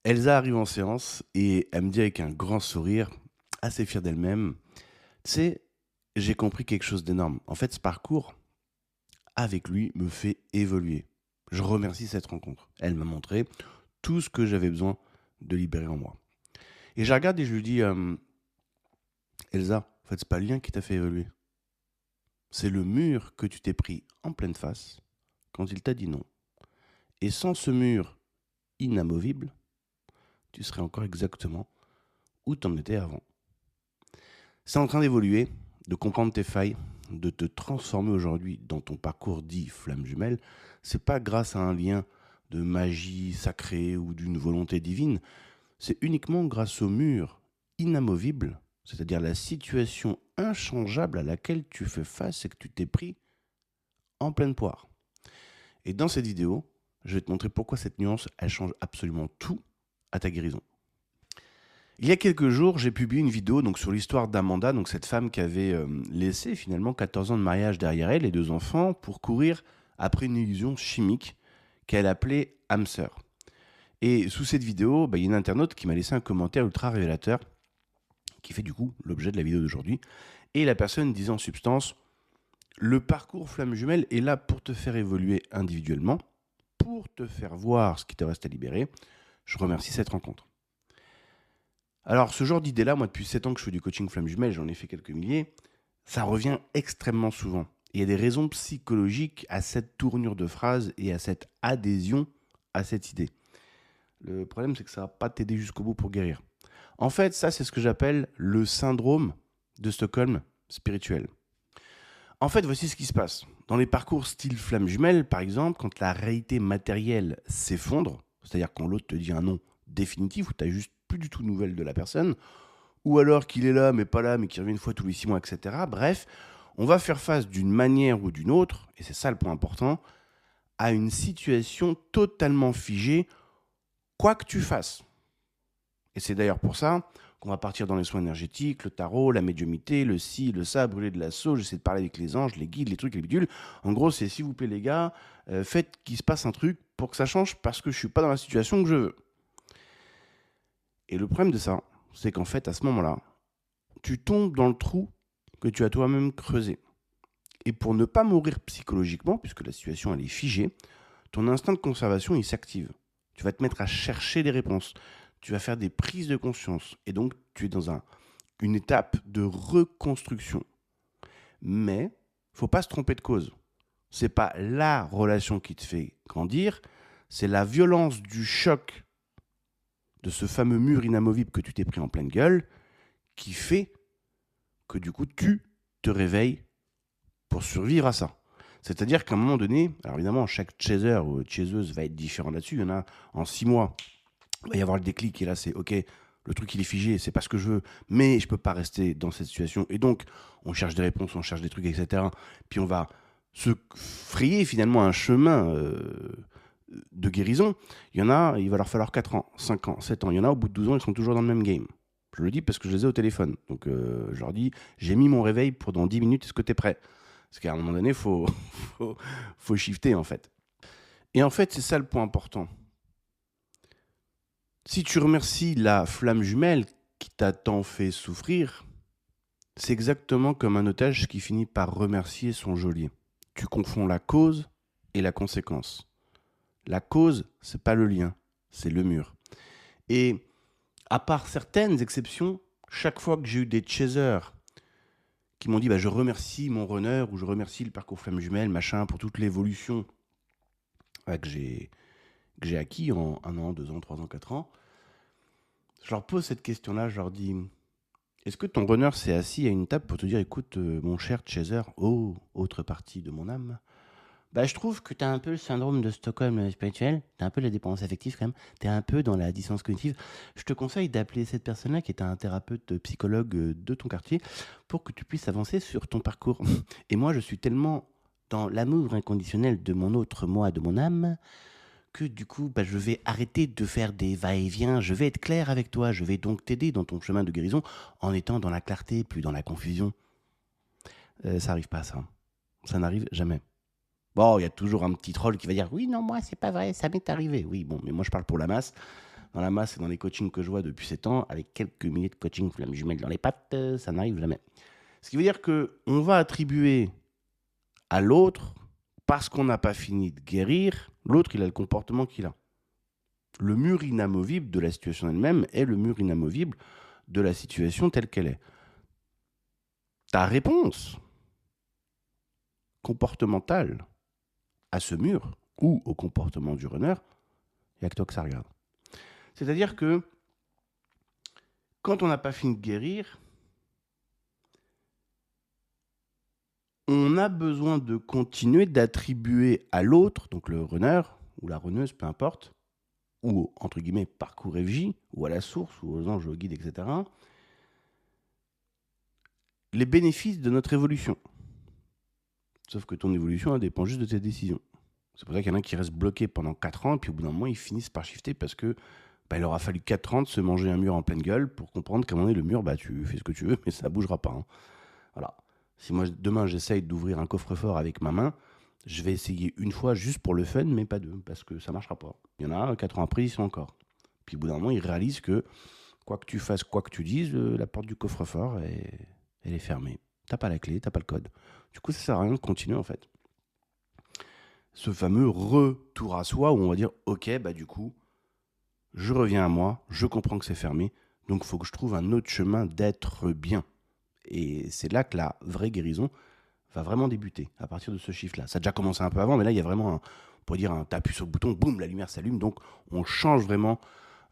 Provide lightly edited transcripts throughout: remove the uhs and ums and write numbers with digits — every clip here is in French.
Elsa arrive en séance et elle me dit avec un grand sourire, assez fière d'elle-même, tu sais, j'ai compris quelque chose d'énorme. En fait, ce parcours, avec lui, me fait évoluer. Je remercie cette rencontre. Elle m'a montré tout ce que j'avais besoin de libérer en moi. Et je la regarde et je lui dis, Elsa, en fait, c'est pas le lien qui t'a fait évoluer. C'est le mur que tu t'es pris en pleine face quand il t'a dit non. Et sans ce mur inamovible, tu serais encore exactement où t'en étais avant. C'est en train d'évoluer, de comprendre tes failles, de te transformer aujourd'hui dans ton parcours dit flamme jumelle. C'est pas grâce à un lien de magie sacrée ou d'une volonté divine, c'est uniquement grâce au mur inamovible, c'est-à-dire la situation inchangeable à laquelle tu fais face et que tu t'es pris en pleine poire. Et dans cette vidéo, je vais te montrer pourquoi cette nuance, elle change absolument tout à ta guérison. Il y a quelques jours, j'ai publié une vidéo donc, sur l'histoire d'Amanda, donc cette femme qui avait laissé finalement 14 ans de mariage derrière elle et 2 enfants pour courir après une illusion chimique qu'elle appelait âme sœur. Et sous cette vidéo, il y a une internaute qui m'a laissé un commentaire ultra révélateur qui fait du coup l'objet de la vidéo d'aujourd'hui. Et la personne disait en substance, le parcours flamme jumelle est là pour te faire évoluer individuellement, pour te faire voir ce qui te reste à libérer. Je remercie cette rencontre. Alors, ce genre d'idée-là, moi, depuis 7 ans que je fais du coaching flamme jumelle, j'en ai fait quelques milliers, ça revient extrêmement souvent. Et il y a des raisons psychologiques à cette tournure de phrase et à cette adhésion à cette idée. Le problème, c'est que ça ne va pas t'aider jusqu'au bout pour guérir. En fait, ça, c'est ce que j'appelle le syndrome de Stockholm spirituel. En fait, voici ce qui se passe. Dans les parcours style flamme jumelle, par exemple, quand la réalité matérielle s'effondre, c'est-à-dire quand l'autre te dit un non définitif, où tu n'as juste plus du tout de nouvelles de la personne, ou alors qu'il est là, mais pas là, mais qu'il revient une fois tous les 6 mois, etc. Bref, on va faire face d'une manière ou d'une autre, et c'est ça le point important, à une situation totalement figée, quoi que tu fasses. Et c'est d'ailleurs pour ça qu'on va partir dans les soins énergétiques, le tarot, la médiumité, le ci, le ça, brûler de la sauge, j'essaie de parler avec les anges, les guides, les trucs, les bidules. En gros, c'est s'il vous plaît les gars, faites qu'il se passe un truc pour que ça change parce que je suis pas dans la situation que je veux. Et le problème de ça, c'est qu'en fait, à ce moment-là, tu tombes dans le trou que tu as toi-même creusé. Et pour ne pas mourir psychologiquement, puisque la situation elle est figée, ton instinct de conservation il s'active. Tu vas te mettre à chercher des réponses. Tu vas faire des prises de conscience. Et donc, tu es dans une étape de reconstruction. Mais, il ne faut pas se tromper de cause. Ce n'est pas la relation qui te fait grandir, c'est la violence du choc de ce fameux mur inamovible que tu t'es pris en pleine gueule qui fait que du coup, tu te réveilles pour survivre à ça. C'est-à-dire qu'à un moment donné, alors évidemment, chaque chaser ou chaiseuse va être différent là-dessus. Il y en a en 6 mois, il va y avoir le déclic et là, c'est OK, le truc il est figé, c'est pas ce que je veux, mais je peux pas rester dans cette situation. Et donc, on cherche des réponses, on cherche des trucs, etc. Puis on va se frayer finalement un chemin de guérison. Il y en a, il va leur falloir 4 ans, 5 ans, 7 ans. Il y en a, au bout de 12 ans, ils sont toujours dans le même game. Je le dis parce que je les ai au téléphone. Donc, je leur dis, j'ai mis mon réveil pour dans 10 minutes, est-ce que tu es prêt? Parce qu'à un moment donné, faut shifter en fait. Et en fait, c'est ça le point important. Si tu remercies la flamme jumelle qui t'a tant fait souffrir, c'est exactement comme un otage qui finit par remercier son geôlier. Tu confonds la cause et la conséquence. La cause, c'est pas le lien, c'est le mur. Et à part certaines exceptions, chaque fois que j'ai eu des chasers qui m'ont dit je remercie mon runner ou je remercie le parcours flamme jumelle, machin, pour toute l'évolution que j'ai acquis en 1 an, 2 ans, 3 ans, 4 ans, je leur pose cette question-là, je leur dis, est-ce que ton runner s'est assis à une table pour te dire, écoute, mon cher chaser, oh, autre partie de mon âme, je trouve que tu as un peu le syndrome de Stockholm spirituel, tu as un peu la dépendance affective quand même, tu es un peu dans la dissonance cognitive. Je te conseille d'appeler cette personne-là qui est un thérapeute psychologue de ton quartier pour que tu puisses avancer sur ton parcours. Et moi, je suis tellement dans l'amour inconditionnel de mon autre moi, de mon âme, que du coup, je vais arrêter de faire des va-et-vient, je vais être clair avec toi, je vais donc t'aider dans ton chemin de guérison en étant dans la clarté, plus dans la confusion. Ça n'arrive pas, ça. Ça n'arrive jamais. Bon, il y a toujours un petit troll qui va dire « Oui, non, moi, c'est pas vrai, ça m'est arrivé. » Oui, bon, mais moi, je parle pour la masse. dans la masse et dans les coachings que je vois depuis 7 ans, avec quelques milliers de coachings flammes jumelles dans les pattes, ça n'arrive jamais. Ce qui veut dire qu'on va attribuer à l'autre, parce qu'on n'a pas fini de guérir, l'autre, il a le comportement qu'il a. Le mur inamovible de la situation elle-même est le mur inamovible de la situation telle qu'elle est. Ta réponse comportementale à ce mur ou au comportement du runner, il n'y a que toi que ça regarde. C'est-à-dire que quand on n'a pas fini de guérir, on a besoin de continuer d'attribuer à l'autre, donc le runner ou la runneuse, peu importe, ou au, entre guillemets, parcours FJ, ou à la source, ou aux anges, au guide, etc., les bénéfices de notre évolution. Sauf que ton évolution, elle dépend juste de tes décisions. C'est pour ça qu'il y en a qui restent bloqués pendant 4 ans, et puis au bout d'un moment, ils finissent par shifter parce que il aura fallu 4 ans de se manger un mur en pleine gueule pour comprendre qu'à un moment donné, le mur, tu fais ce que tu veux, mais ça ne bougera pas. Hein. Voilà. Si moi, demain, j'essaye d'ouvrir un coffre-fort avec ma main, je vais essayer une fois juste pour le fun, mais pas deux, parce que ça ne marchera pas. Il y en a 4 ans après, ils sont encore. Puis au bout d'un moment, ils réalisent que quoi que tu fasses, quoi que tu dises, la porte du coffre-fort, elle est fermée. T'as pas la clé, t'as pas le code. Du coup, ça sert à rien de continuer, en fait. Ce fameux retour à soi, où on va dire, ok, du coup, je reviens à moi, je comprends que c'est fermé, donc il faut que je trouve un autre chemin d'être bien. Et c'est là que la vraie guérison va vraiment débuter, à partir de ce chiffre-là. Ça a déjà commencé un peu avant, mais là, il y a vraiment, on pourrait dire, un t'appuies sur le bouton, boum, la lumière s'allume, donc on change vraiment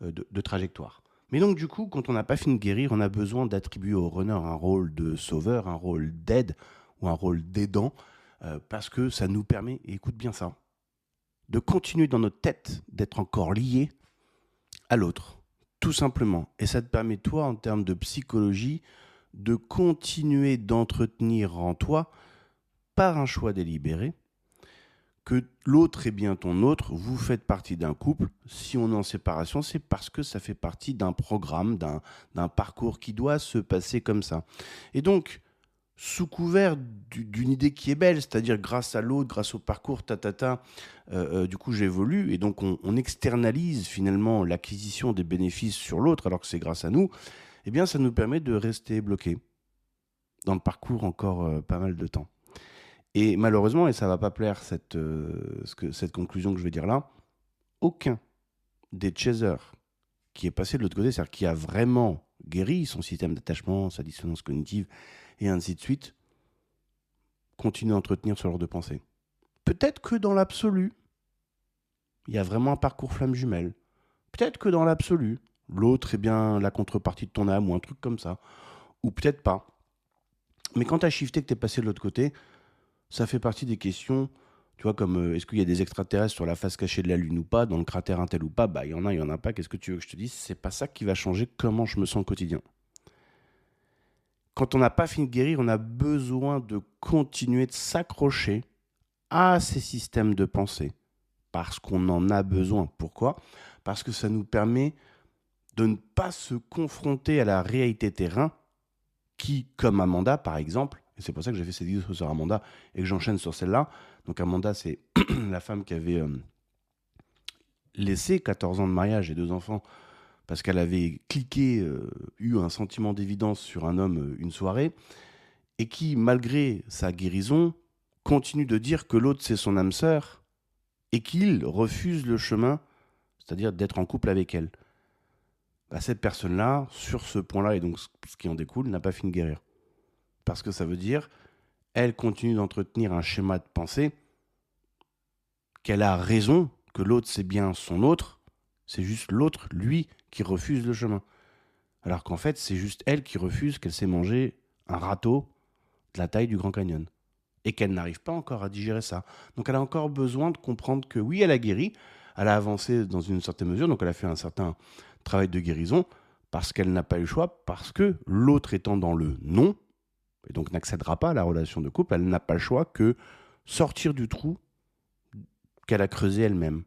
de trajectoire. Mais donc, du coup, quand on n'a pas fini de guérir, on a besoin d'attribuer au runner un rôle de sauveur, un rôle d'aide ou un rôle d'aidant, parce que ça nous permet, et écoute bien ça, de continuer dans notre tête d'être encore lié à l'autre, tout simplement. Et ça te permet, toi, en termes de psychologie, de continuer d'entretenir en toi, par un choix délibéré, que l'autre est bien ton autre, vous faites partie d'un couple. Si on est en séparation, c'est parce que ça fait partie d'un programme, d'un parcours qui doit se passer comme ça. Et donc, sous couvert d'une idée qui est belle, c'est-à-dire grâce à l'autre, grâce au parcours, du coup j'évolue, et donc on externalise finalement l'acquisition des bénéfices sur l'autre, alors que c'est grâce à nous, eh bien ça nous permet de rester bloqué dans le parcours encore pas mal de temps. Et malheureusement, et ça va pas plaire cette conclusion que je vais dire là, aucun des chasers qui est passé de l'autre côté, c'est-à-dire qui a vraiment guéri son système d'attachement, sa dissonance cognitive, et ainsi de suite, continue à entretenir ce genre de pensée. Peut-être que dans l'absolu, il y a vraiment un parcours flamme jumelle. Peut-être que dans l'absolu, l'autre est bien la contrepartie de ton âme ou un truc comme ça. Ou peut-être pas. Mais quand tu as shifté, que tu es passé de l'autre côté, ça fait partie des questions, tu vois, comme est-ce qu'il y a des extraterrestres sur la face cachée de la Lune ou pas, dans le cratère Intel ou pas, il y en a, il y en a pas, qu'est-ce que tu veux que je te dise? C'est pas ça qui va changer comment je me sens au quotidien. Quand on n'a pas fini de guérir, on a besoin de continuer de s'accrocher à ces systèmes de pensée. Parce qu'on en a besoin. Pourquoi? Parce que ça nous permet de ne pas se confronter à la réalité terrain qui, comme Amanda par exemple, et c'est pour ça que j'ai fait cette vidéo sur Amanda et que j'enchaîne sur celle-là. Donc Amanda, c'est la femme qui avait laissé 14 ans de mariage et 2 enfants parce qu'elle avait cliqué, eu un sentiment d'évidence sur un homme une soirée, et qui, malgré sa guérison, continue de dire que l'autre c'est son âme sœur et qu'il refuse le chemin, c'est-à-dire d'être en couple avec elle. Cette personne-là, sur ce point-là, et donc ce qui en découle, n'a pas fini de guérir. Parce que ça veut dire, elle continue d'entretenir un schéma de pensée, qu'elle a raison, que l'autre c'est bien son autre, c'est juste l'autre, lui, qui refuse le chemin. Alors qu'en fait, c'est juste elle qui refuse qu'elle s'est mangé un râteau de la taille du Grand Canyon. Et qu'elle n'arrive pas encore à digérer ça. Donc elle a encore besoin de comprendre que oui, elle a guéri, elle a avancé dans une certaine mesure, donc elle a fait un certain travail de guérison, parce qu'elle n'a pas eu le choix, parce que l'autre étant dans le non, et donc n'accédera pas à la relation de couple, elle n'a pas le choix que sortir du trou qu'elle a creusé elle-même.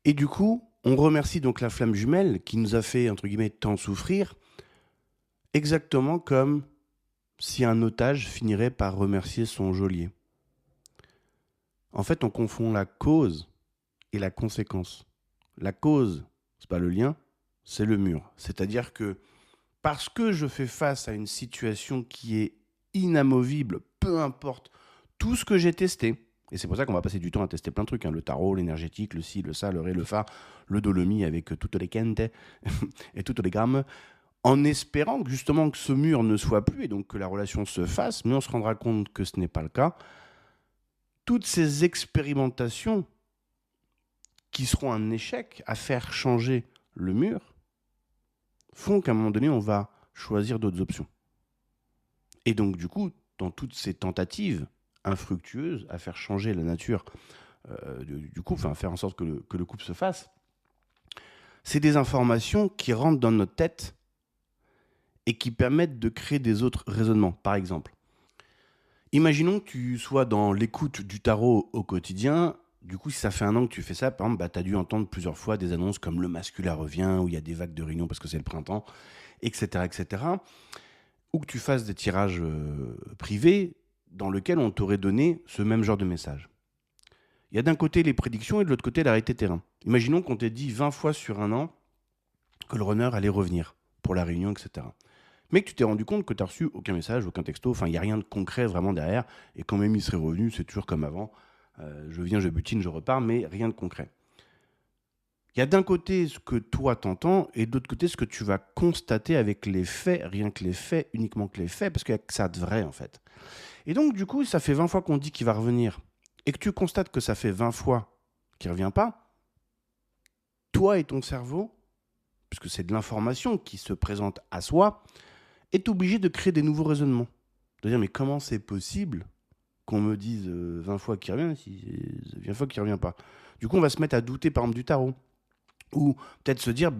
Et du coup, on remercie donc la flamme jumelle qui nous a fait, entre guillemets, tant souffrir, exactement comme si un otage finirait par remercier son geôlier. En fait, on confond la cause et la conséquence. La cause, c'est pas le lien, c'est le mur. C'est-à-dire que parce que je fais face à une situation qui est inamovible, peu importe tout ce que j'ai testé, et c'est pour ça qu'on va passer du temps à tester plein de trucs, hein, le tarot, l'énergétique, le ci, le ça, le ré, le fa, le dolomie avec toutes les quentes et toutes les grammes, en espérant justement que ce mur ne soit plus et donc que la relation se fasse, mais on se rendra compte que ce n'est pas le cas. Toutes ces expérimentations qui seront un échec à faire changer le mur font qu'à un moment donné, on va choisir d'autres options. Et donc, du coup, dans toutes ces tentatives infructueuses à faire changer la nature du couple, enfin, faire en sorte que le couple se fasse, c'est des informations qui rentrent dans notre tête et qui permettent de créer des autres raisonnements. Par exemple, imaginons que tu sois dans l'écoute du tarot au quotidien. Du coup, si ça fait un an que tu fais ça, par exemple, tu as dû entendre plusieurs fois des annonces comme le masculin revient, où il y a des vagues de réunions parce que c'est le printemps, etc., etc. Ou que tu fasses des tirages privés dans lesquels on t'aurait donné ce même genre de message. Il y a d'un côté les prédictions et de l'autre côté la réalité terrain. Imaginons qu'on t'ait dit 20 fois sur un an que le runner allait revenir pour la réunion, etc. Mais que tu t'es rendu compte que tu n'as reçu aucun message, aucun texto, enfin il n'y a rien de concret vraiment derrière, et quand même il serait revenu, c'est toujours comme avant, je viens, je butine, je repars, mais rien de concret. Il y a d'un côté ce que toi t'entends, et de l'autre côté ce que tu vas constater avec les faits, rien que les faits, uniquement que les faits, parce qu'il n'y a que ça de vrai en fait. Et donc du coup, ça fait 20 fois qu'on dit qu'il va revenir, et que tu constates que ça fait 20 fois qu'il ne revient pas, toi et ton cerveau, puisque c'est de l'information qui se présente à soi, est obligé de créer des nouveaux raisonnements. De dire, mais comment c'est possible qu'on me dise 20 fois qu'il revient si c'est 20 fois qu'il ne revient pas. Du coup, on va se mettre à douter, par exemple, du tarot. Ou peut-être se dire,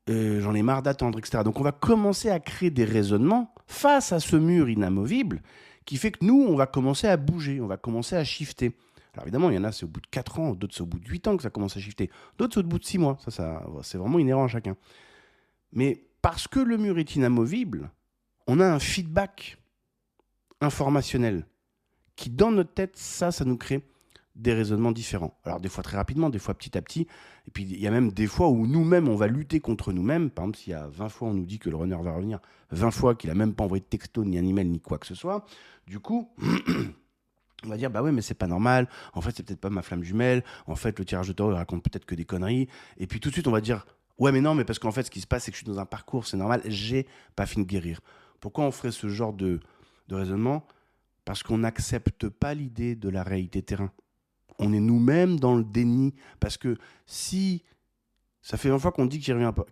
j'en ai marre d'attendre, etc. Donc, on va commencer à créer des raisonnements face à ce mur inamovible qui fait que nous, on va commencer à bouger, on va commencer à shifter. Alors évidemment, il y en a, c'est au bout de 4 ans, d'autres, c'est au bout de 8 ans que ça commence à shifter. D'autres, c'est au bout de 6 mois. Ça, c'est vraiment inhérent à chacun. Mais parce que le mur est inamovible, on a un feedback informationnel qui, dans notre tête, ça nous crée des raisonnements différents. Alors, des fois très rapidement, des fois petit à petit. Et puis, il y a même des fois où nous-mêmes, on va lutter contre nous-mêmes. Par exemple, s'il y a 20 fois, on nous dit que le runner va revenir, 20 fois qu'il n'a même pas envoyé de texto, ni un email, ni quoi que ce soit. Du coup, on va dire, bah ouais, mais c'est pas normal. En fait, c'est peut-être pas ma flamme jumelle. En fait, le tirage de tarot, il raconte peut-être que des conneries. Et puis, tout de suite, on va dire, ouais, mais non, mais parce qu'en fait, ce qui se passe, c'est que je suis dans un parcours, c'est normal, j'ai pas fini de guérir. Pourquoi on ferait ce genre de raisonnement? Parce qu'on n'accepte pas l'idée de la réalité terrain. On est nous-mêmes dans le déni. Parce que si ça fait 20 fois qu'on dit qu'il revient pas,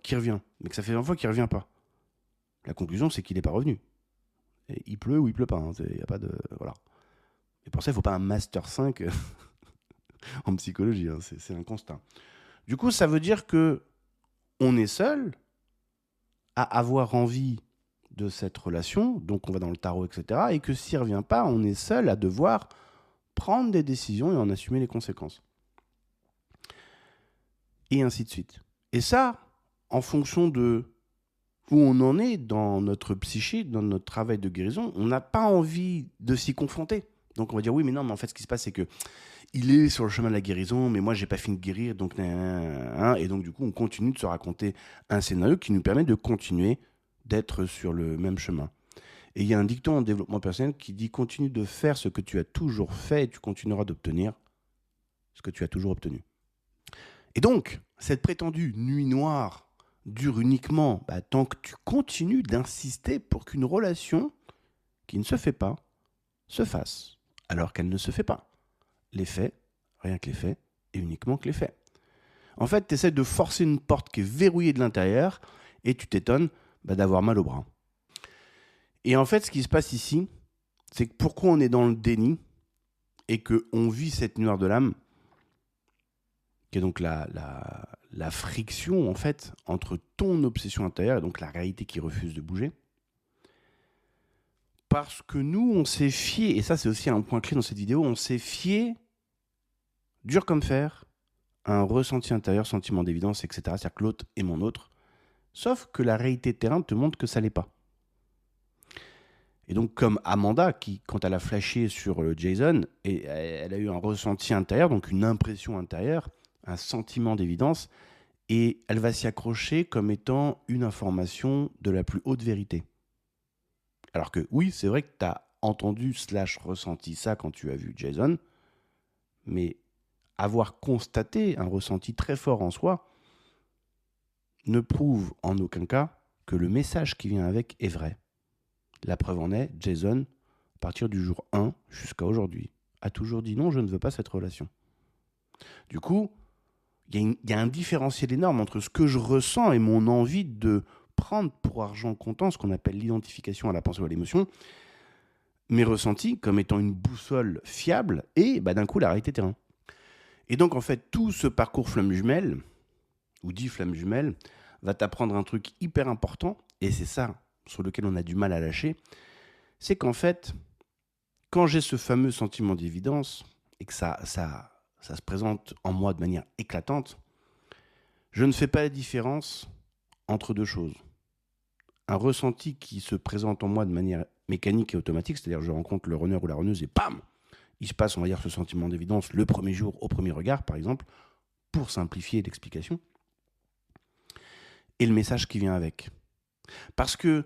mais que ça fait 20 fois qu'il revient pas, la conclusion, c'est qu'il n'est pas revenu. Et il pleut ou il pleut pas. Il y a pas de. Voilà. Et pour ça, il ne faut pas un Master 5 en psychologie. C'est un constat. Du coup, ça veut dire que on est seul à avoir envie de cette relation, donc on va dans le tarot, etc. Et que s'il ne revient pas, on est seul à devoir prendre des décisions et en assumer les conséquences. Et ainsi de suite. Et ça, en fonction de où on en est dans notre psyché, dans notre travail de guérison, on n'a pas envie de s'y confronter. Donc on va dire oui, mais non, mais en fait, ce qui se passe, c'est que il est sur le chemin de la guérison, mais moi, j'ai pas fini de guérir, donc et donc du coup, on continue de se raconter un scénario qui nous permet de continuer d'être sur le même chemin. Et il y a un dicton en développement personnel qui dit continue de faire ce que tu as toujours fait et tu continueras d'obtenir ce que tu as toujours obtenu. Et donc, cette prétendue nuit noire dure uniquement tant que tu continues d'insister pour qu'une relation qui ne se fait pas se fasse, alors qu'elle ne se fait pas. Les faits, rien que les faits, et uniquement que les faits. En fait, tu essaies de forcer une porte qui est verrouillée de l'intérieur et tu t'étonnes d'avoir mal au bras. Et en fait, ce qui se passe ici, c'est que pourquoi on est dans le déni et qu'on vit cette noire de l'âme, qui est donc la friction en fait entre ton obsession intérieure et donc la réalité qui refuse de bouger. Parce que nous, on s'est fié, et ça c'est aussi un point clé dans cette vidéo, on s'est fié, dur comme fer, à un ressenti intérieur, sentiment d'évidence, etc. C'est-à-dire que l'autre est mon autre. Sauf que la réalité de terrain te montre que ça l'est pas. Et donc, comme Amanda, qui, quand elle a flashé sur Jason, et elle a eu un ressenti intérieur, donc une impression intérieure, un sentiment d'évidence, et elle va s'y accrocher comme étant une information de la plus haute vérité. Alors que oui, c'est vrai que tu as entendu slash ressenti ça quand tu as vu Jason, mais avoir constaté un ressenti très fort en soi ne prouve en aucun cas que le message qui vient avec est vrai. La preuve en est, Jason, à partir du jour 1 jusqu'à aujourd'hui, a toujours dit non, je ne veux pas cette relation. Du coup, il y a un différentiel énorme entre ce que je ressens et mon envie de prendre pour argent comptant, ce qu'on appelle l'identification à la pensée ou à l'émotion, mes ressentis comme étant une boussole fiable et d'un coup la réalité terrain. Et donc en fait, tout ce parcours flamme jumelle, ou dit flamme jumelle, va t'apprendre un truc hyper important, et c'est ça sur lequel on a du mal à lâcher, c'est qu'en fait, quand j'ai ce fameux sentiment d'évidence, et que ça se présente en moi de manière éclatante, je ne fais pas la différence entre deux choses. Un ressenti qui se présente en moi de manière mécanique et automatique, c'est-à-dire je rencontre le runner ou la runneuse et bam, il se passe, on va dire, ce sentiment d'évidence le premier jour, au premier regard, par exemple, pour simplifier l'explication, et le message qui vient avec. Parce que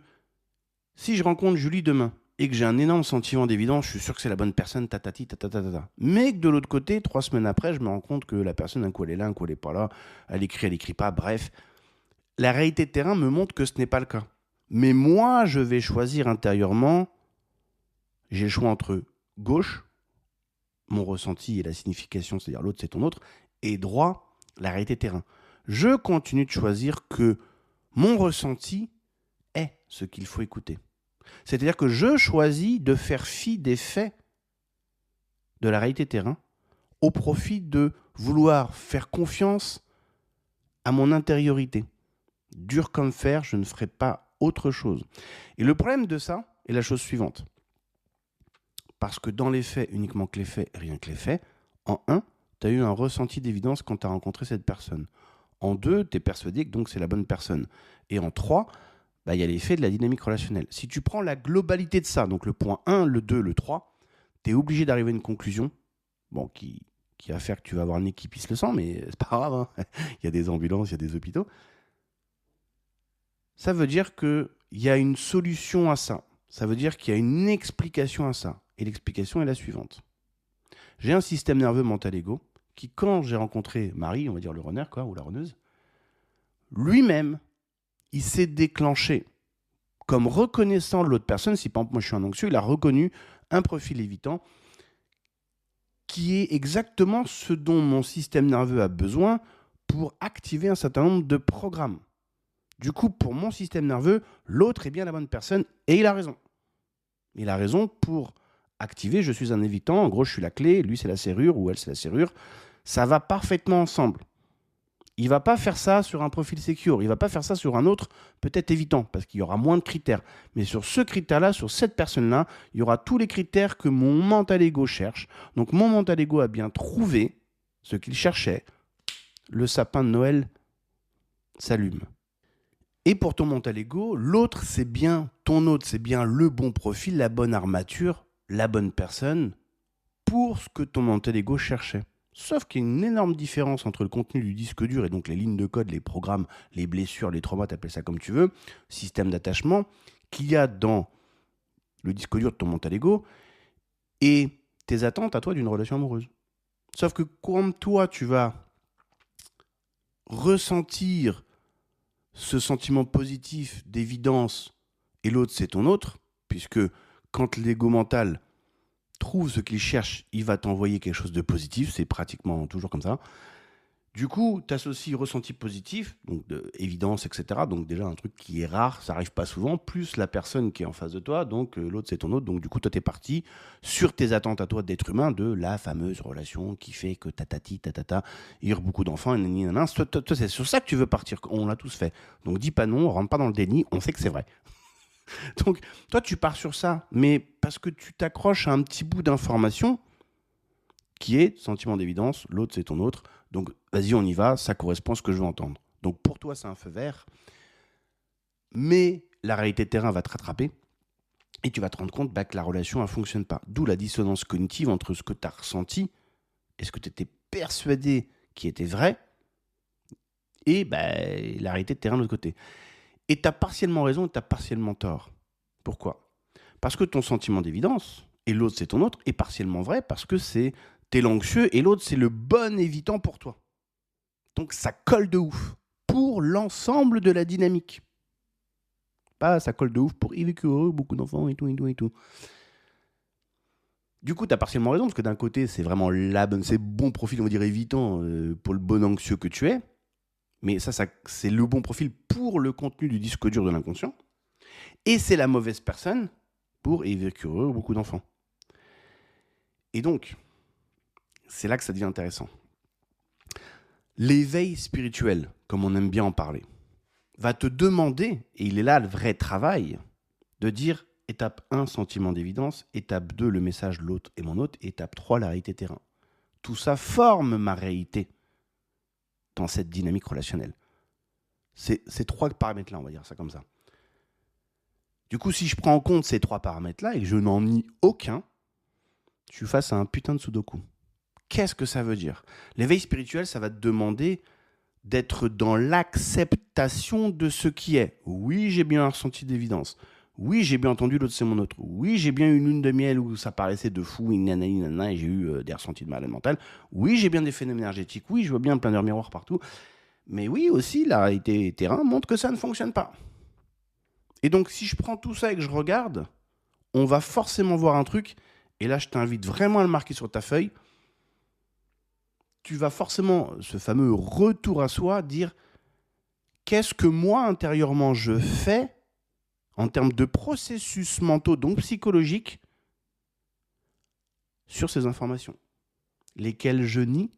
si je rencontre Julie demain et que j'ai un énorme sentiment d'évidence, je suis sûr que c'est la bonne personne, tatati, tatatata. Mais que de l'autre côté, 3 semaines après, je me rends compte que la personne, un coup elle est là, un coup elle n'est pas là, elle écrit pas, bref. La réalité de terrain me montre que ce n'est pas le cas. Mais moi, je vais choisir intérieurement, j'ai le choix entre gauche, mon ressenti et la signification, c'est-à-dire l'autre c'est ton autre, et droit, la réalité de terrain. Je continue de choisir que mon ressenti est ce qu'il faut écouter. C'est-à-dire que je choisis de faire fi des faits de la réalité terrain au profit de vouloir faire confiance à mon intériorité. Dur comme fer, je ne ferai pas autre chose. Et le problème de ça est la chose suivante. Parce que dans les faits, uniquement que les faits, rien que les faits, en 1, tu as eu un ressenti d'évidence quand tu as rencontré cette personne. En 2, tu es persuadé que donc c'est la bonne personne. Et en 3, il y a l'effet de la dynamique relationnelle. Si tu prends la globalité de ça, donc le point 1, le 2, le 3, tu es obligé d'arriver à une conclusion qui va faire que tu vas avoir un nez qui pisse le sang, mais c'est pas grave, hein. Il y a des ambulances, il y a des hôpitaux. Ça veut dire qu'il y a une solution à ça. Ça veut dire qu'il y a une explication à ça. Et l'explication est la suivante. J'ai un système nerveux mental-égo qui, quand j'ai rencontré Marie, on va dire le runner, ou la runneuse, lui-même, il s'est déclenché comme reconnaissant l'autre personne. Si par exemple moi je suis un anxieux, il a reconnu un profil évitant qui est exactement ce dont mon système nerveux a besoin pour activer un certain nombre de programmes. Du coup, pour mon système nerveux, l'autre est bien la bonne personne et il a raison. Il a raison pour activer, je suis un évitant, en gros je suis la clé, lui c'est la serrure ou elle c'est la serrure. Ça va parfaitement ensemble. Il ne va pas faire ça sur un profil secure, il ne va pas faire ça sur un autre peut-être évitant, parce qu'il y aura moins de critères. Mais sur ce critère-là, sur cette personne-là, il y aura tous les critères que mon mental ego cherche. Donc mon mental ego a bien trouvé ce qu'il cherchait. Le sapin de Noël s'allume. Et pour ton mental ego, l'autre c'est bien ton autre, c'est bien le bon profil, la bonne armature, la bonne personne pour ce que ton mental ego cherchait. Sauf qu'il y a une énorme différence entre le contenu du disque dur et donc les lignes de code, les programmes, les blessures, les traumas, t'appelles ça comme tu veux, système d'attachement, qu'il y a dans le disque dur de ton mental ego et tes attentes à toi d'une relation amoureuse. Sauf que quand toi, tu vas ressentir ce sentiment positif d'évidence et l'autre, c'est ton autre, puisque quand l'ego mental trouve ce qu'il cherche, il va t'envoyer quelque chose de positif, c'est pratiquement toujours comme ça. Du coup, tu associes ressenti positif, donc de évidence, etc. Donc déjà un truc qui est rare, ça n'arrive pas souvent, plus la personne qui est en face de toi, donc l'autre c'est ton autre, donc du coup toi t'es parti sur tes attentes à toi d'être humain, de la fameuse relation qui fait que tatati, tatata, il y a beaucoup d'enfants, toi c'est sur ça que tu veux partir, on l'a tous fait. Donc dis pas non, rentre pas dans le déni, on sait que c'est vrai. Donc toi tu pars sur ça, mais parce que tu t'accroches à un petit bout d'information qui est sentiment d'évidence, l'autre c'est ton autre, donc vas-y on y va, ça correspond à ce que je veux entendre. Donc pour toi c'est un feu vert, mais la réalité de terrain va te rattraper Et tu vas te rendre compte que la relation ne fonctionne pas. D'où la dissonance cognitive entre ce que tu as ressenti et ce que tu étais persuadé qui était vrai et la réalité de terrain de l'autre côté. Et tu as partiellement raison et tu as partiellement tort. Pourquoi ? Parce que ton sentiment d'évidence, et l'autre c'est ton autre, est partiellement vrai parce que t'es l'anxieux et l'autre c'est le bon évitant pour toi. Donc ça colle de ouf pour l'ensemble de la dynamique. Pas ça colle de ouf pour Yves beaucoup d'enfants et tout, et tout, et tout. Du coup, tu as partiellement raison, parce que d'un côté, c'est vraiment c'est bon profil, on va dire, évitant pour le bon anxieux que tu es. Mais ça, c'est le bon profil pour le contenu du disque dur de l'inconscient. Et c'est la mauvaise personne pour évacuer beaucoup d'enfants. Et donc, c'est là que ça devient intéressant. L'éveil spirituel, comme on aime bien en parler, va te demander, et il est là le vrai travail, de dire étape 1, sentiment d'évidence, étape 2, le message l'autre et mon autre, étape 3, la réalité terrain. Tout ça forme ma réalité dans cette dynamique relationnelle. Ces 3 paramètres-là, on va dire ça comme ça. Du coup, si je prends en compte ces 3 paramètres-là et que je n'en nie aucun, je suis face à un putain de sudoku. Qu'est-ce que ça veut dire ? L'éveil spirituel, ça va te demander d'être dans l'acceptation de ce qui est. Oui, j'ai bien un ressenti d'évidence. Oui, j'ai bien entendu l'autre c'est mon autre. Oui, j'ai bien eu une lune de miel où ça paraissait de fou, et j'ai eu des ressentis de malade mental. Oui, j'ai bien des phénomènes énergétiques. Oui, je vois bien plein d'heures miroirs partout. Mais oui, aussi, la réalité terrain montre que ça ne fonctionne pas. Et donc, si je prends tout ça et que je regarde, on va forcément voir un truc. Et là, je t'invite vraiment à le marquer sur ta feuille. Tu vas forcément, ce fameux retour à soi, dire qu'est-ce que moi, intérieurement, je fais en termes de processus mentaux, donc psychologiques, sur ces informations. Lesquelles je nie,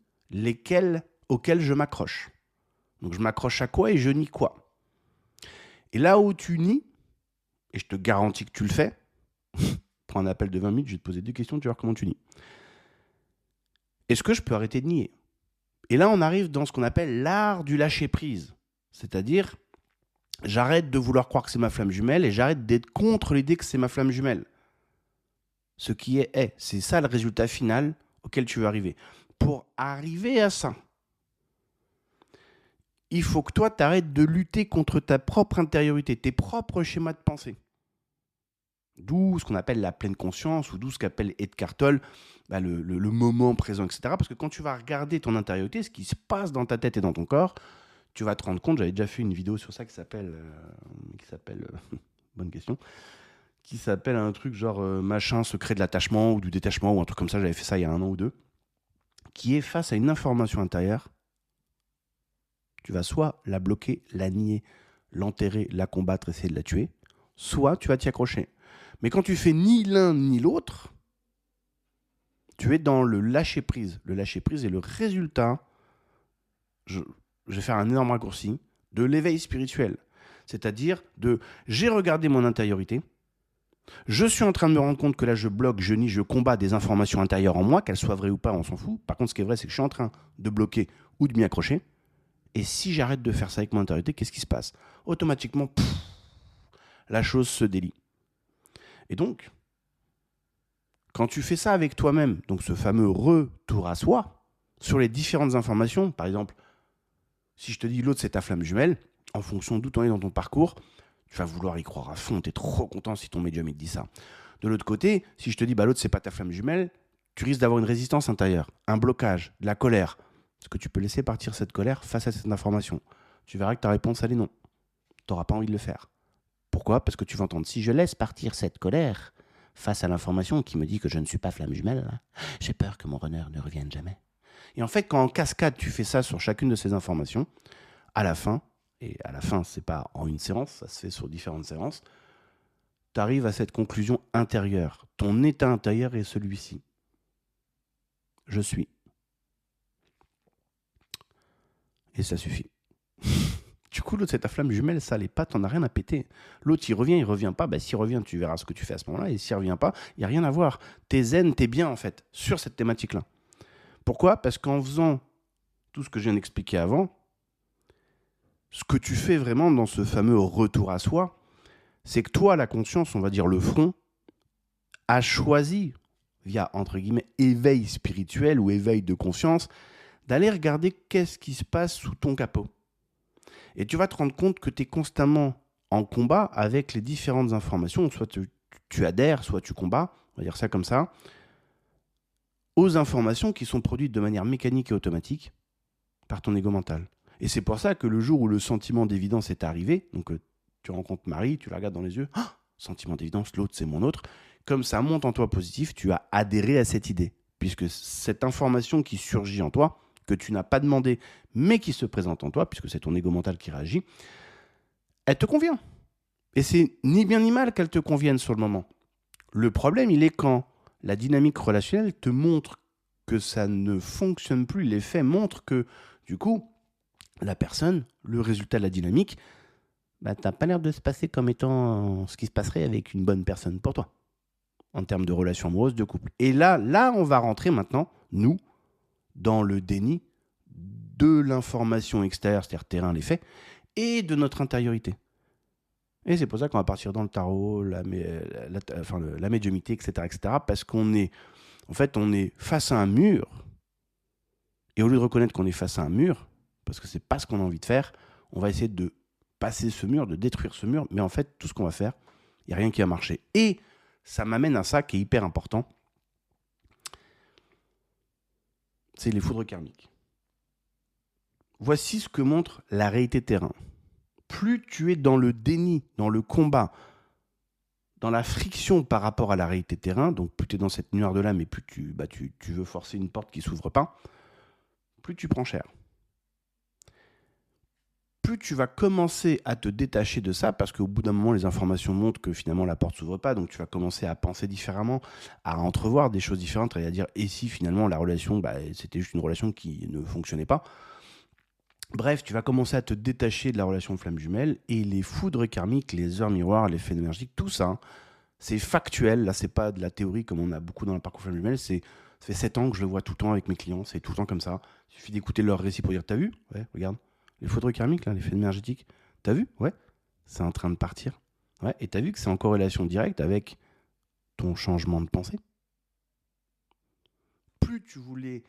auxquelles je m'accroche. Donc je m'accroche à quoi et je nie quoi. Et là où tu nies, et je te garantis que tu le fais, prends un appel de 20 minutes, je vais te poser 2 questions, tu vas voir comment tu nies. Est-ce que je peux arrêter de nier ? Et là, on arrive dans ce qu'on appelle l'art du lâcher-prise. C'est-à-dire, j'arrête de vouloir croire que c'est ma flamme jumelle et j'arrête d'être contre l'idée que c'est ma flamme jumelle. Ce qui est. C'est ça le résultat final auquel tu veux arriver. Pour arriver à ça, il faut que toi, tu arrêtes de lutter contre ta propre intériorité, tes propres schémas de pensée. D'où ce qu'on appelle la pleine conscience, ou d'où ce qu'appelle Eckhart Tolle, le moment présent, etc. Parce que quand tu vas regarder ton intériorité, ce qui se passe dans ta tête et dans ton corps, tu vas te rendre compte, j'avais déjà fait une vidéo sur ça qui s'appelle bonne question, qui s'appelle un truc genre machin secret de l'attachement ou du détachement ou un truc comme ça, j'avais fait ça il y a 1 an ou 2, qui est face à une information intérieure, tu vas soit la bloquer, la nier, l'enterrer, la combattre, essayer de la tuer, soit tu vas t'y accrocher. Mais quand tu fais ni l'un ni l'autre, tu es dans le lâcher-prise. Le lâcher-prise est le résultat, je vais faire un énorme raccourci, de l'éveil spirituel. C'est-à-dire j'ai regardé mon intériorité, je suis en train de me rendre compte que là je bloque, je nie, je combats des informations intérieures en moi, qu'elles soient vraies ou pas, on s'en fout. Par contre, ce qui est vrai, c'est que je suis en train de bloquer ou de m'y accrocher. Et si j'arrête de faire ça avec mon intériorité, qu'est-ce qui se passe ? Automatiquement, la chose se délie. Et donc, quand tu fais ça avec toi-même, donc ce fameux retour à soi, sur les différentes informations, par exemple, si je te dis l'autre c'est ta flamme jumelle, en fonction d'où tu en es dans ton parcours, tu vas vouloir y croire à fond, tu es trop content si ton médium il te dit ça. De l'autre côté, si je te dis l'autre c'est pas ta flamme jumelle, tu risques d'avoir une résistance intérieure, un blocage, de la colère. Est-ce que tu peux laisser partir cette colère face à cette information ? Tu verras que ta réponse elle est non. Tu n'auras pas envie de le faire. Pourquoi ? Parce que tu vas entendre, si je laisse partir cette colère face à l'information qui me dit que je ne suis pas flamme jumelle, j'ai peur que mon runner ne revienne jamais. Et en fait, quand en cascade, tu fais ça sur chacune de ces informations, à la fin, et à la fin, c'est pas en une séance, ça se fait sur différentes séances, tu arrives à cette conclusion intérieure. Ton état intérieur est celui-ci. Je suis. Et ça suffit. Du coup, l'autre, c'est ta flamme jumelle, ça l'est pas, t'en as rien à péter. L'autre, il revient pas, s'il revient, tu verras ce que tu fais à ce moment-là, et s'il revient pas, il n'y a rien à voir. T'es zen, t'es bien, en fait, sur cette thématique-là. Pourquoi ? Parce qu'en faisant tout ce que je viens d'expliquer avant, ce que tu fais vraiment dans ce fameux retour à soi, c'est que toi, la conscience, on va dire le front, a choisi, via, entre guillemets, éveil spirituel ou éveil de conscience, d'aller regarder qu'est-ce qui se passe sous ton capot. Et tu vas te rendre compte que tu es constamment en combat avec les différentes informations, soit tu adhères, soit tu combats, on va dire ça comme ça, aux informations qui sont produites de manière mécanique et automatique par ton ego mental. Et c'est pour ça que le jour où le sentiment d'évidence est arrivé, donc tu rencontres Marie, tu la regardes dans les yeux, ah, sentiment d'évidence, l'autre c'est mon autre, comme ça monte en toi positif, tu as adhéré à cette idée, puisque cette information qui surgit en toi, que tu n'as pas demandé, mais qui se présente en toi, puisque c'est ton ego mental qui réagit, elle te convient. Et c'est ni bien ni mal qu'elle te convienne sur le moment. Le problème, il est quand la dynamique relationnelle te montre que ça ne fonctionne plus. Les faits montrent que, du coup, la personne, le résultat de la dynamique, bah, t'as pas l'air de se passer comme étant ce qui se passerait avec une bonne personne pour toi, en termes de relation amoureuse, de couple. Et là, on va rentrer maintenant, nous, dans le déni de l'information extérieure, c'est-à-dire terrain, les faits, et de notre intériorité. Et c'est pour ça qu'on va partir dans le tarot, la médiumnité, etc., parce qu'on est, en fait, on est face à un mur. Et au lieu de reconnaître qu'on est face à un mur, parce que c'est pas ce qu'on a envie de faire, on va essayer de passer ce mur, de détruire ce mur. Mais en fait, tout ce qu'on va faire, il n'y a rien qui va marcher. Et ça m'amène à ça qui est hyper important. C'est les foudres karmiques. Voici ce que montre la réalité terrain. Plus tu es dans le déni, dans le combat, dans la friction par rapport à la réalité terrain, donc plus tu es dans cette nuire de l'âme et plus tu veux forcer une porte qui ne s'ouvre pas, plus tu prends cher. Plus tu vas commencer à te détacher de ça, parce qu'au bout d'un moment, les informations montrent que finalement la porte ne s'ouvre pas, donc tu vas commencer à penser différemment, à entrevoir des choses différentes et à dire, et si finalement la relation, c'était juste une relation qui ne fonctionnait pas. Bref, tu vas commencer à te détacher de la relation flamme jumelle et les foudres karmiques, les heures miroirs, les faits énergétiques, tout ça, c'est factuel. Là, c'est pas de la théorie comme on a beaucoup dans le parcours flamme jumelle. Ça fait 7 ans que je le vois tout le temps avec mes clients. C'est tout le temps comme ça. Il suffit d'écouter leur récit pour dire t'as vu? Ouais, regarde. Les foudres karmiques, là, les faits énergétiques. T'as vu? Ouais. C'est en train de partir. Ouais. Et t'as vu que c'est en corrélation directe avec ton changement de pensée. Plus tu voulais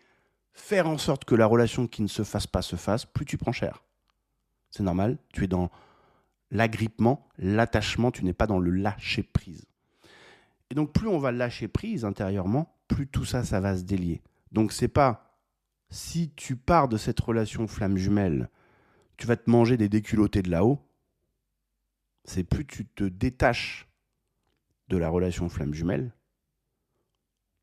faire en sorte que la relation qui ne se fasse pas se fasse, plus tu prends cher. C'est normal, tu es dans l'agrippement, l'attachement, tu n'es pas dans le lâcher-prise. Et donc plus on va lâcher prise intérieurement, plus tout ça, ça va se délier. Donc c'est pas, si tu pars de cette relation flamme jumelle, tu vas te manger des déculottés de là-haut, c'est plus tu te détaches de la relation flamme jumelle,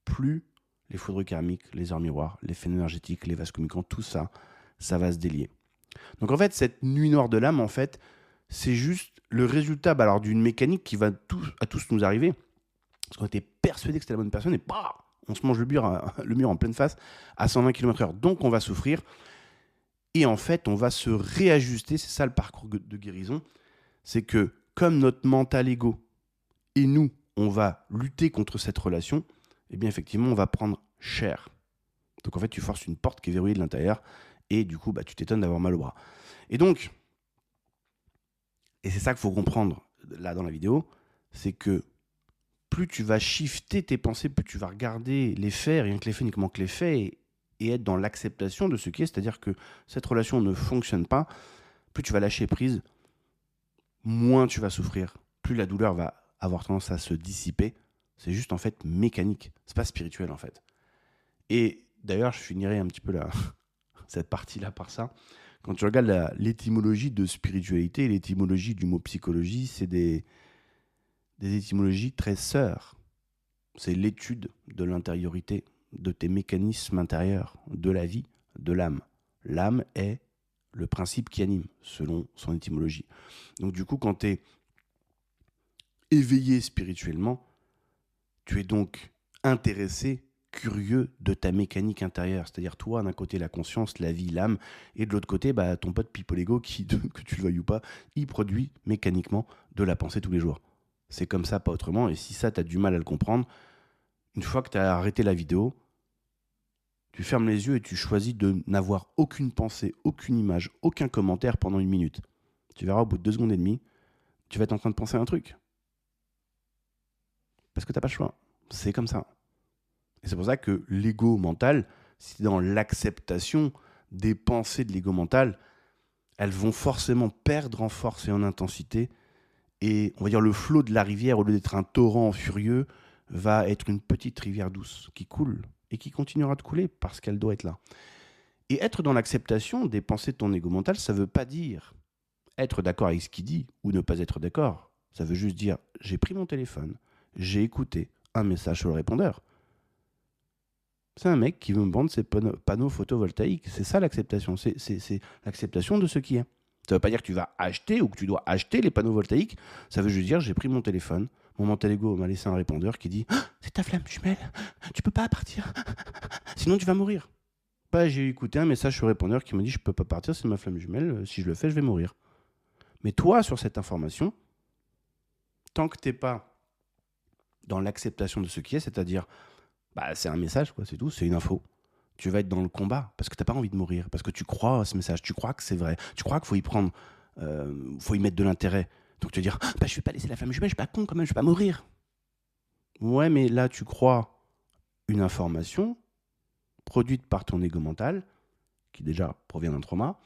plus les foudres karmiques, les heures miroirs, les faits énergétiques, les vases communicants, tout ça, ça va se délier. Donc en fait, cette nuit noire de l'âme, en fait, c'est juste le résultat alors, d'une mécanique qui va à tous nous arriver. Parce qu'on était persuadé que c'était la bonne personne et bah, on se mange le mur en pleine face à 120 km/h. Donc on va souffrir. Et en fait, on va se réajuster. C'est ça le parcours de guérison. C'est que comme notre mental ego et nous, on va lutter contre cette relation, eh bien effectivement, on va prendre cher. Donc en fait, tu forces une porte qui est verrouillée de l'intérieur et du coup, tu t'étonnes d'avoir mal au bras. Et donc, et c'est ça qu'il faut comprendre là dans la vidéo, c'est que plus tu vas shifter tes pensées, plus tu vas regarder les faits, rien que les faits, uniquement que les faits, et être dans l'acceptation de ce qui est, c'est-à-dire que cette relation ne fonctionne pas, plus tu vas lâcher prise, moins tu vas souffrir, plus la douleur va avoir tendance à se dissiper. C'est juste en fait mécanique, c'est pas spirituel en fait. Et d'ailleurs, je finirai un petit peu cette partie-là par ça. Quand tu regardes l'étymologie de spiritualité, l'étymologie du mot psychologie, c'est des étymologies très sœurs. C'est l'étude de l'intériorité, de tes mécanismes intérieurs, de la vie, de l'âme. L'âme est le principe qui anime, selon son étymologie. Donc du coup, quand tu es éveillé spirituellement, tu es donc intéressé, curieux de ta mécanique intérieure. C'est-à-dire toi, d'un côté, la conscience, la vie, l'âme, et de l'autre côté, ton pote Pipoligo, qui, que tu le veuilles ou pas, il produit mécaniquement de la pensée tous les jours. C'est comme ça, pas autrement. Et si ça, tu as du mal à le comprendre, une fois que tu as arrêté la vidéo, tu fermes les yeux et tu choisis de n'avoir aucune pensée, aucune image, aucun commentaire pendant 1 minute. Tu verras, au bout de 2 secondes et demie, tu vas être en train de penser à un truc. Parce que tu n'as pas le choix. C'est comme ça. Et c'est pour ça que l'ego mental, si tu es dans l'acceptation des pensées de l'ego mental, elles vont forcément perdre en force et en intensité. Et on va dire le flot de la rivière, au lieu d'être un torrent furieux, va être une petite rivière douce qui coule et qui continuera de couler parce qu'elle doit être là. Et être dans l'acceptation des pensées de ton ego mental, ça ne veut pas dire être d'accord avec ce qu'il dit ou ne pas être d'accord. Ça veut juste dire, j'ai pris mon téléphone, j'ai écouté un message sur le répondeur. C'est un mec qui veut me vendre ses panneaux photovoltaïques. C'est ça l'acceptation. C'est l'acceptation de ce qui est. Ça ne veut pas dire que tu vas acheter ou que tu dois acheter les panneaux voltaïques. Ça veut juste dire, j'ai pris mon téléphone, mon mental ego m'a laissé un répondeur qui dit ah, c'est ta flamme jumelle, tu peux pas partir, sinon tu vas mourir. Bah, j'ai écouté un message sur le répondeur qui m'a dit je peux pas partir, c'est ma flamme jumelle, si je le fais, je vais mourir. Mais toi, sur cette information, tant que tu n'es pas dans l'acceptation de ce qui est, c'est-à-dire, bah, c'est un message, quoi, c'est tout, c'est une info. Tu vas être dans le combat parce que tu n'as pas envie de mourir, parce que tu crois à ce message, tu crois que c'est vrai, tu crois qu'il faut y prendre, faut y mettre de l'intérêt. Donc tu vas dire, bah, je vais pas laisser la flamme jumelle, je suis pas con quand même, je vais pas mourir. Ouais, mais là tu crois une information produite par ton ego mental, qui déjà provient d'un trauma.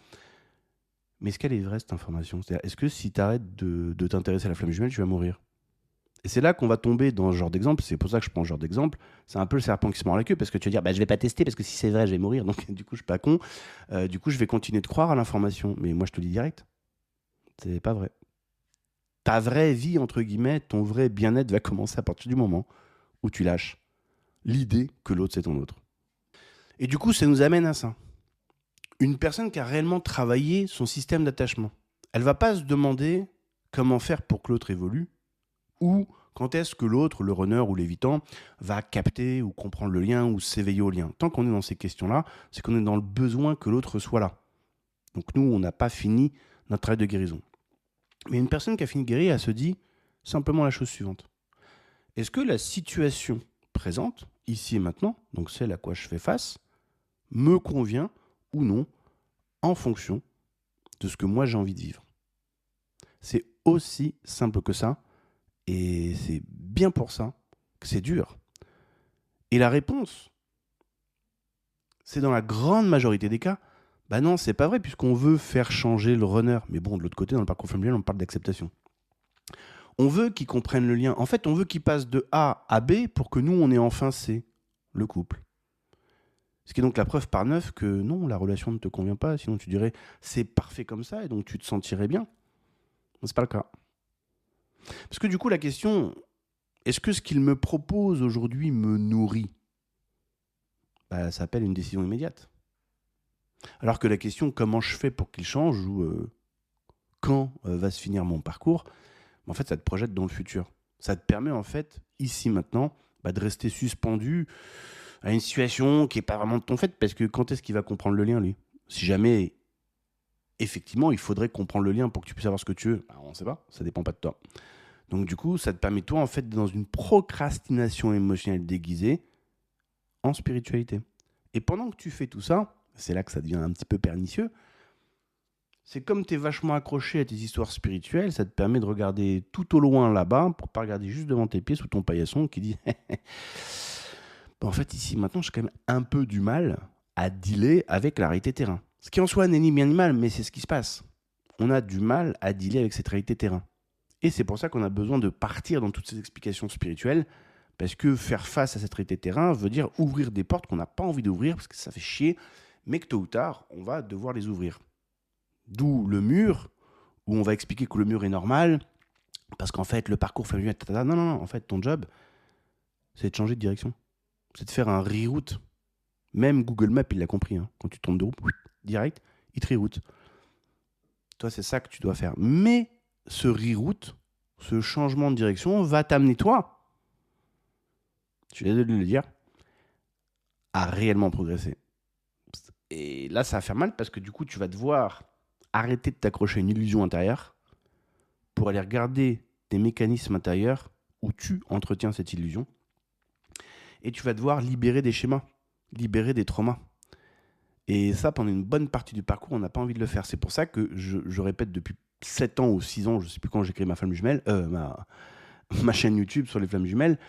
Mais est-ce qu'elle est vraie cette information? C'est-à-dire, est-ce que si tu arrêtes de t'intéresser à la flamme jumelle, tu vas mourir? Et c'est là qu'on va tomber dans ce genre d'exemple, c'est pour ça que je prends ce genre d'exemple, c'est un peu le serpent qui se mord la queue, parce que tu vas dire, bah, je vais pas tester, parce que si c'est vrai, je vais mourir, donc du coup, je suis pas con, du coup, je vais continuer de croire à l'information. Mais moi, je te le dis direct, c'est pas vrai. Ta vraie vie, entre guillemets, ton vrai bien-être va commencer à partir du moment où tu lâches l'idée que l'autre, c'est ton autre. Et du coup, ça nous amène à ça. Une personne qui a réellement travaillé son système d'attachement, elle va pas se demander comment faire pour que l'autre évolue, ou quand est-ce que l'autre, le runner ou l'évitant, va capter ou comprendre le lien ou s'éveiller au lien. Tant qu'on est dans ces questions-là, c'est qu'on est dans le besoin que l'autre soit là. Donc nous, on n'a pas fini notre travail de guérison. Mais une personne qui a fini de guérir, elle se dit simplement la chose suivante. Est-ce que la situation présente, ici et maintenant, donc celle à quoi je fais face, me convient ou non en fonction de ce que moi j'ai envie de vivre? C'est aussi simple que ça. Et c'est bien pour ça que c'est dur. Et la réponse, c'est dans la grande majorité des cas, bah non, c'est pas vrai, puisqu'on veut faire changer le runner. Mais bon, de l'autre côté, dans le parcours familial, on parle d'acceptation. On veut qu'il comprenne le lien. En fait, on veut qu'il passe de A à B pour que nous, on ait enfin C, le couple. Ce qui est donc la preuve par neuf que non, la relation ne te convient pas. Sinon, tu dirais, c'est parfait comme ça, et donc tu te sentirais bien. Mais c'est pas le cas. Parce que du coup, la question, est-ce que ce qu'il me propose aujourd'hui me nourrit? Bah, ça appelle une décision immédiate. Alors que la question comment je fais pour qu'il change ou quand va se finir mon parcours, en fait, ça te projette dans le futur. Ça te permet en fait, ici maintenant, de rester suspendu à une situation qui n'est pas vraiment de ton fait, parce que quand est-ce qu'il va comprendre le lien, lui? Si jamais, effectivement, il faudrait comprendre le lien pour que tu puisses savoir ce que tu veux, bah, on ne sait pas, ça ne dépend pas de toi. Donc du coup, ça te permet toi, en fait, d'être dans une procrastination émotionnelle déguisée en spiritualité. Et pendant que tu fais tout ça, c'est là que ça devient un petit peu pernicieux, c'est comme tu es vachement accroché à tes histoires spirituelles, ça te permet de regarder tout au loin là-bas pour pas regarder juste devant tes pieds sous ton paillasson qui dit en fait ici maintenant j'ai quand même un peu du mal à dealer avec la réalité terrain. Ce qui en soi n'est ni bien ni mal, mais c'est ce qui se passe. On a du mal à dealer avec cette réalité terrain. Et c'est pour ça qu'on a besoin de partir dans toutes ces explications spirituelles, parce que faire face à cette réalité terrain veut dire ouvrir des portes qu'on n'a pas envie d'ouvrir, parce que ça fait chier, mais que tôt ou tard, on va devoir les ouvrir. D'où le mur, où on va expliquer que le mur est normal, parce qu'en fait, le parcours familial, non, en fait, ton job, c'est de changer de direction. C'est de faire un reroute. Même Google Maps, il l'a compris. Hein. Quand tu tombes de route, direct, il te reroute. Toi, c'est ça que tu dois faire. Mais ce reroute, ce changement de direction, va t'amener, toi, je suis désolé de le dire, à réellement progresser. Et là, ça va faire mal, parce que du coup, tu vas devoir arrêter de t'accrocher à une illusion intérieure pour aller regarder des mécanismes intérieurs où tu entretiens cette illusion. Et tu vas devoir libérer des schémas, libérer des traumas. Et ça, pendant une bonne partie du parcours, on n'a pas envie de le faire. C'est pour ça que je répète depuis 7 ans ou 6 ans, je ne sais plus quand j'ai créé ma flamme jumelle, ma chaîne YouTube sur les flammes jumelles,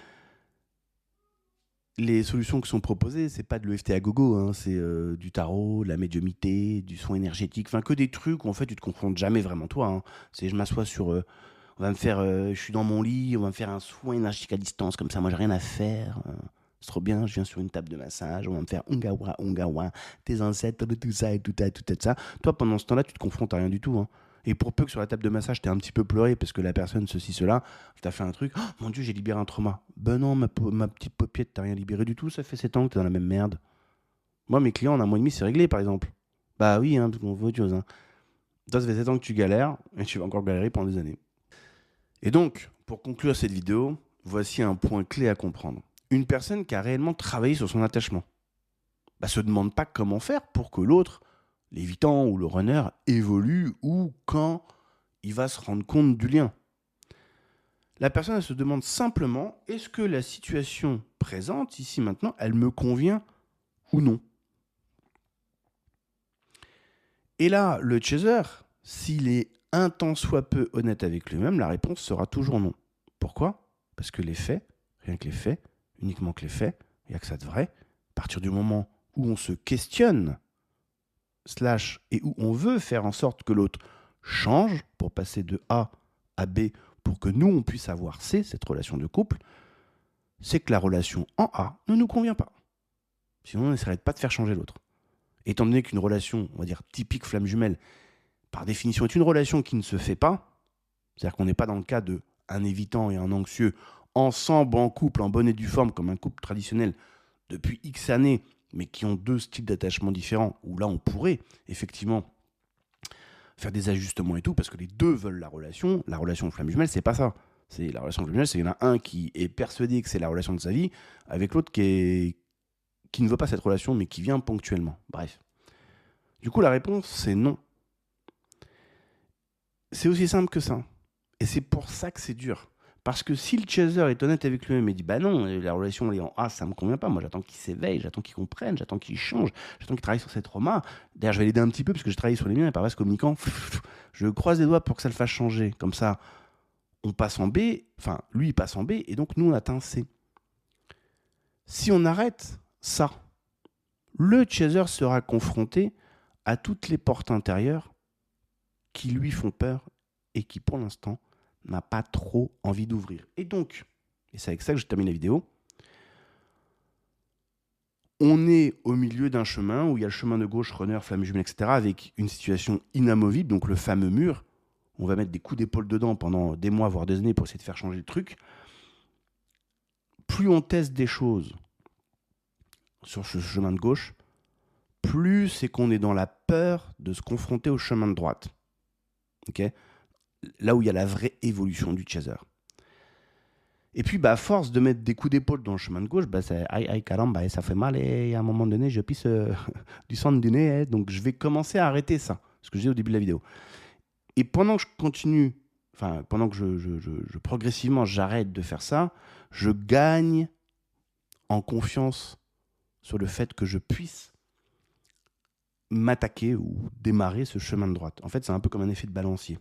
les solutions qui sont proposées, c'est pas de l'EFT à gogo, hein, c'est du tarot, de la médiumnité, du soin énergétique, enfin que des trucs où en fait tu te confrontes jamais vraiment toi, hein. C'est je m'assois sur, on va me faire, je suis dans mon lit, on va me faire un soin énergétique à distance comme ça, moi j'ai rien à faire. C'est trop bien, je viens sur une table de massage, on va me faire ungawa, tes ancêtres, tout ça et tout ça. Toi pendant ce temps-là, tu te confrontes à rien du tout, hein. Et pour peu que sur la table de massage, t'aies un petit peu pleuré parce que la personne, ceci, cela, t'as fait un truc, oh, mon Dieu, j'ai libéré un trauma. Ben non, ma petite paupiette, t'as rien libéré du tout, ça fait 7 ans que t'es dans la même merde. Moi, mes clients, en un mois et demi, c'est réglé, par exemple. Bah oui, hein, parce qu'on veut autre chose, hein. Toi, ça fait 7 ans que tu galères, et tu vas encore galérer pendant des années. Et donc, pour conclure cette vidéo, voici un point clé à comprendre. Une personne qui a réellement travaillé sur son attachement, bah, se demande pas comment faire pour que l'autre, l'évitant ou le runner, évolue ou quand il va se rendre compte du lien. La personne, elle se demande simplement, est-ce que la situation présente, ici maintenant, elle me convient ou non? Et là, le chaser, s'il est un tant soit peu honnête avec lui-même, la réponse sera toujours non. Pourquoi? Parce que les faits, rien que les faits, uniquement que les faits, il n'y a que ça de vrai. À partir du moment où on se questionne, et où on veut faire en sorte que l'autre change pour passer de A à B pour que nous, on puisse avoir C, cette relation de couple, c'est que la relation en A ne nous convient pas. Sinon, on n'essaierait pas de faire changer l'autre. Étant donné qu'une relation, on va dire typique flamme jumelle, par définition est une relation qui ne se fait pas, c'est-à-dire qu'on n'est pas dans le cas de un évitant et un anxieux ensemble en couple, en bonne et due forme, comme un couple traditionnel depuis X années, mais qui ont deux styles d'attachement différents, où là on pourrait effectivement faire des ajustements et tout, parce que les deux veulent la relation. La relation flamme jumelle, c'est pas ça. C'est la relation flamme jumelle, c'est qu'il y en a un qui est persuadé que c'est la relation de sa vie, avec l'autre qui ne veut pas cette relation, mais qui vient ponctuellement. Bref. Du coup, la réponse, c'est non. C'est aussi simple que ça. Et c'est pour ça que c'est dur. Parce que si le chaser est honnête avec lui-même et dit bah non, la relation elle est en A, ça me convient pas, moi j'attends qu'il s'éveille, j'attends qu'il comprenne, j'attends qu'il change, j'attends qu'il travaille sur ses traumas. D'ailleurs, je vais l'aider un petit peu parce que je travaille sur les miens et par vaste communicant, je croise les doigts pour que ça le fasse changer. Comme ça, on passe en B, enfin lui il passe en B et donc nous on atteint C. Si on arrête ça, le chaser sera confronté à toutes les portes intérieures qui lui font peur et qui pour l'instant n'a pas trop envie d'ouvrir. Et donc, et c'est avec ça que je termine la vidéo, on est au milieu d'un chemin où il y a le chemin de gauche, runner, flamme jumelle, etc., avec une situation inamovible, donc le fameux mur. On va mettre des coups d'épaule dedans pendant des mois, voire des années pour essayer de faire changer le truc. Plus on teste des choses sur ce chemin de gauche, plus c'est qu'on est dans la peur de se confronter au chemin de droite. Okay, là où il y a la vraie évolution du chaser. Et puis, à force de mettre des coups d'épaule dans le chemin de gauche, c'est aïe, caramba, ça fait mal et à un moment donné, je pisse du sang du nez. Donc, je vais commencer à arrêter ça, ce que je disais au début de la vidéo. Et pendant que je continue, pendant que je progressivement j'arrête de faire ça, je gagne en confiance sur le fait que je puisse m'attaquer ou démarrer ce chemin de droite. En fait, c'est un peu comme un effet de balancier.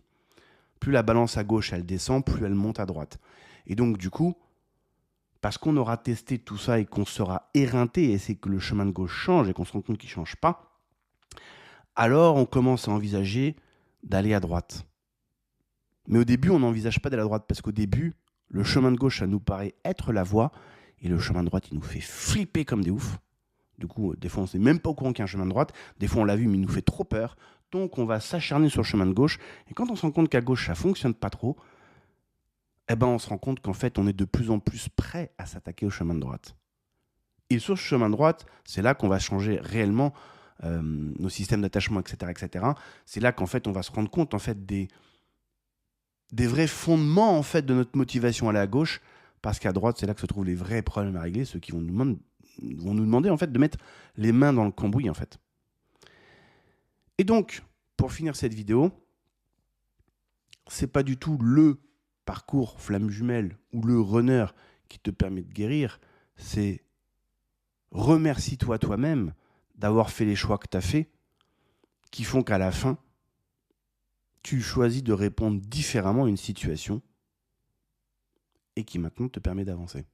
Plus la balance à gauche, elle descend, plus elle monte à droite. Et donc, du coup, parce qu'on aura testé tout ça et qu'on sera éreinté, et c'est que le chemin de gauche change et qu'on se rend compte qu'il ne change pas, alors on commence à envisager d'aller à droite. Mais au début, on n'envisage pas d'aller à droite, parce qu'au début, le chemin de gauche, ça nous paraît être la voie, et le chemin de droite, il nous fait flipper comme des oufs. Du coup, des fois, on ne sait même pas au courant qu'il y a un chemin de droite. Des fois, on l'a vu, mais il nous fait trop peur. Donc, on va s'acharner sur le chemin de gauche. Et quand on se rend compte qu'à gauche, ça ne fonctionne pas trop, on se rend compte qu'en fait, on est de plus en plus prêt à s'attaquer au chemin de droite. Et sur ce chemin de droite, c'est là qu'on va changer réellement nos systèmes d'attachement, etc., etc. C'est là qu'en fait, on va se rendre compte en fait des vrais fondements en fait de notre motivation à aller à gauche, parce qu'à droite, c'est là que se trouvent les vrais problèmes à régler, ceux qui vont nous demander en fait de mettre les mains dans le cambouis en fait. Et donc, pour finir cette vidéo, c'est pas du tout le parcours flamme jumelle ou le runner qui te permet de guérir, c'est remercie-toi toi-même d'avoir fait les choix que tu as faits qui font qu'à la fin, tu choisis de répondre différemment à une situation et qui maintenant te permet d'avancer.